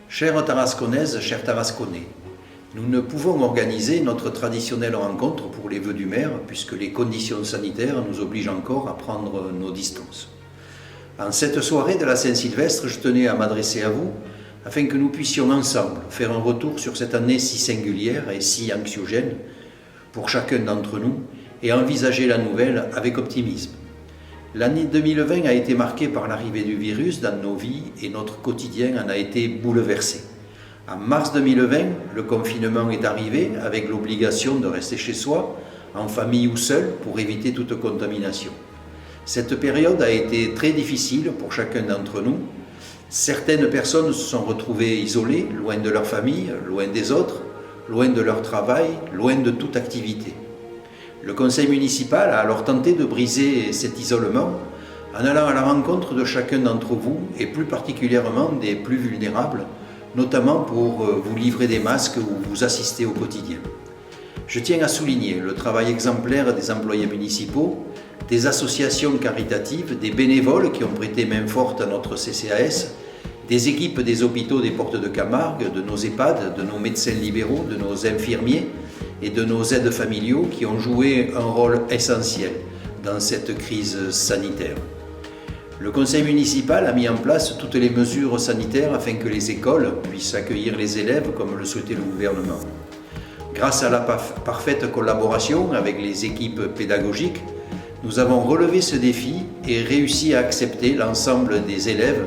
Chères Tarasconnaises, chers Tarasconnais, nous ne pouvons organiser notre traditionnelle rencontre pour les vœux du maire puisque les conditions sanitaires nous obligent encore à prendre nos distances. En cette soirée de la Saint-Sylvestre, je tenais à m'adresser à vous afin que nous puissions ensemble faire un retour sur cette année si singulière et si anxiogène pour chacun d'entre nous et envisager la nouvelle avec optimisme. L'année 2020 a été marquée par l'arrivée du virus dans nos vies et notre quotidien en a été bouleversé. En mars 2020, le confinement est arrivé avec l'obligation de rester chez soi, en famille ou seul, pour éviter toute contamination. Cette période a été très difficile pour chacun d'entre nous. Certaines personnes se sont retrouvées isolées, loin de leur famille, loin des autres, loin de leur travail, loin de toute activité. Le conseil municipal a alors tenté de briser cet isolement en allant à la rencontre de chacun d'entre vous et plus particulièrement des plus vulnérables, notamment pour vous livrer des masques ou vous assister au quotidien. Je tiens à souligner le travail exemplaire des employés municipaux, des associations caritatives, des bénévoles qui ont prêté main forte à notre CCAS, des équipes des hôpitaux des Portes de Camargue, de nos EHPAD, de nos médecins libéraux, de nos infirmiers et de nos aides familiaux qui ont joué un rôle essentiel dans cette crise sanitaire. Le conseil municipal a mis en place toutes les mesures sanitaires afin que les écoles puissent accueillir les élèves comme le souhaitait le gouvernement. Grâce à la parfaite collaboration avec les équipes pédagogiques, nous avons relevé ce défi et réussi à accepter l'ensemble des élèves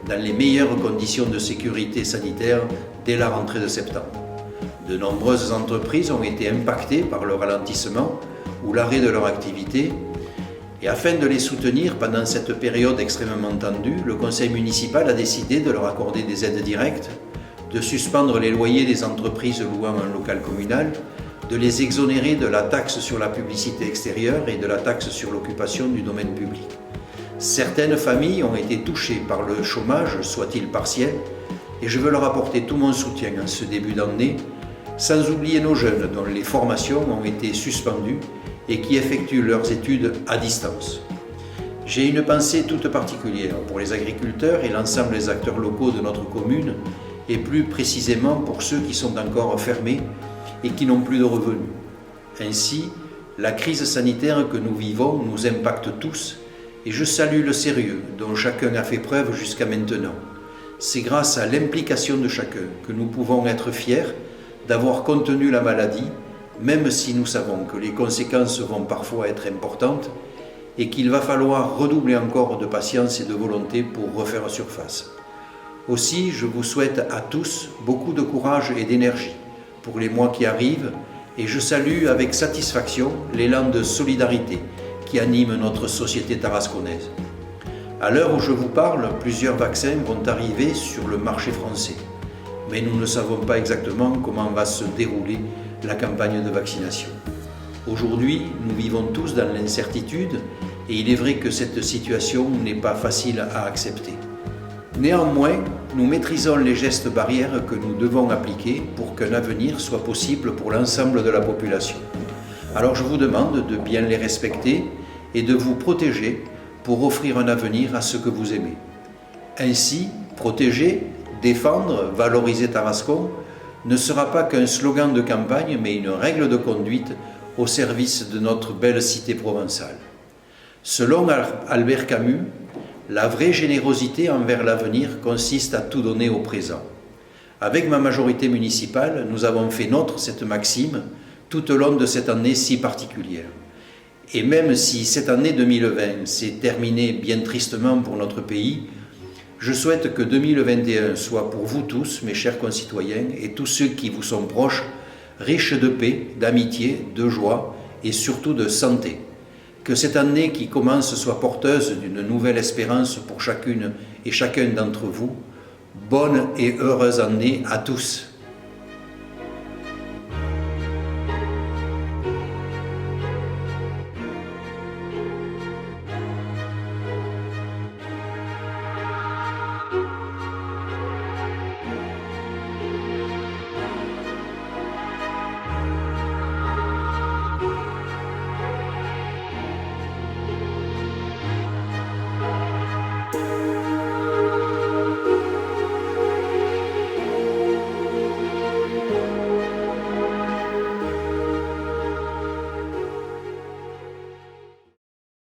dans les meilleures conditions de sécurité sanitaire dès la rentrée de septembre. De nombreuses entreprises ont été impactées par le ralentissement ou l'arrêt de leur activité. Et afin de les soutenir pendant cette période extrêmement tendue, le conseil municipal a décidé de leur accorder des aides directes, de suspendre les loyers des entreprises louant un local communal, de les exonérer de la taxe sur la publicité extérieure et de la taxe sur l'occupation du domaine public. Certaines familles ont été touchées par le chômage, soit-il partiel, et je veux leur apporter tout mon soutien en ce début d'année, sans oublier nos jeunes dont les formations ont été suspendues et qui effectuent leurs études à distance. J'ai une pensée toute particulière pour les agriculteurs et l'ensemble des acteurs locaux de notre commune, et plus précisément pour ceux qui sont encore fermés et qui n'ont plus de revenus. Ainsi, la crise sanitaire que nous vivons nous impacte tous, et je salue le sérieux dont chacun a fait preuve jusqu'à maintenant. C'est grâce à l'implication de chacun que nous pouvons être fiers d'avoir contenu la maladie, même si nous savons que les conséquences vont parfois être importantes et qu'il va falloir redoubler encore de patience et de volonté pour refaire surface. Aussi, je vous souhaite à tous beaucoup de courage et d'énergie pour les mois qui arrivent et je salue avec satisfaction l'élan de solidarité qui anime notre société tarasconnaise. À l'heure où je vous parle, plusieurs vaccins vont arriver sur le marché français. Mais nous ne savons pas exactement comment va se dérouler la campagne de vaccination. Aujourd'hui, nous vivons tous dans l'incertitude et il est vrai que cette situation n'est pas facile à accepter. Néanmoins, nous maîtrisons les gestes barrières que nous devons appliquer pour qu'un avenir soit possible pour l'ensemble de la population. Alors je vous demande de bien les respecter et de vous protéger pour offrir un avenir à ceux que vous aimez. Ainsi, protéger, défendre, valoriser Tarascon ne sera pas qu'un slogan de campagne, mais une règle de conduite au service de notre belle cité provençale. Selon Albert Camus, la vraie générosité envers l'avenir consiste à tout donner au présent. Avec ma majorité municipale, nous avons fait nôtre cette maxime tout au long de cette année si particulière. Et même si cette année 2020 s'est terminée bien tristement pour notre pays, je souhaite que 2021 soit pour vous tous, mes chers concitoyens, et tous ceux qui vous sont proches, riche de paix, d'amitié, de joie et surtout de santé. Que cette année qui commence soit porteuse d'une nouvelle espérance pour chacune et chacun d'entre vous. Bonne et heureuse année à tous.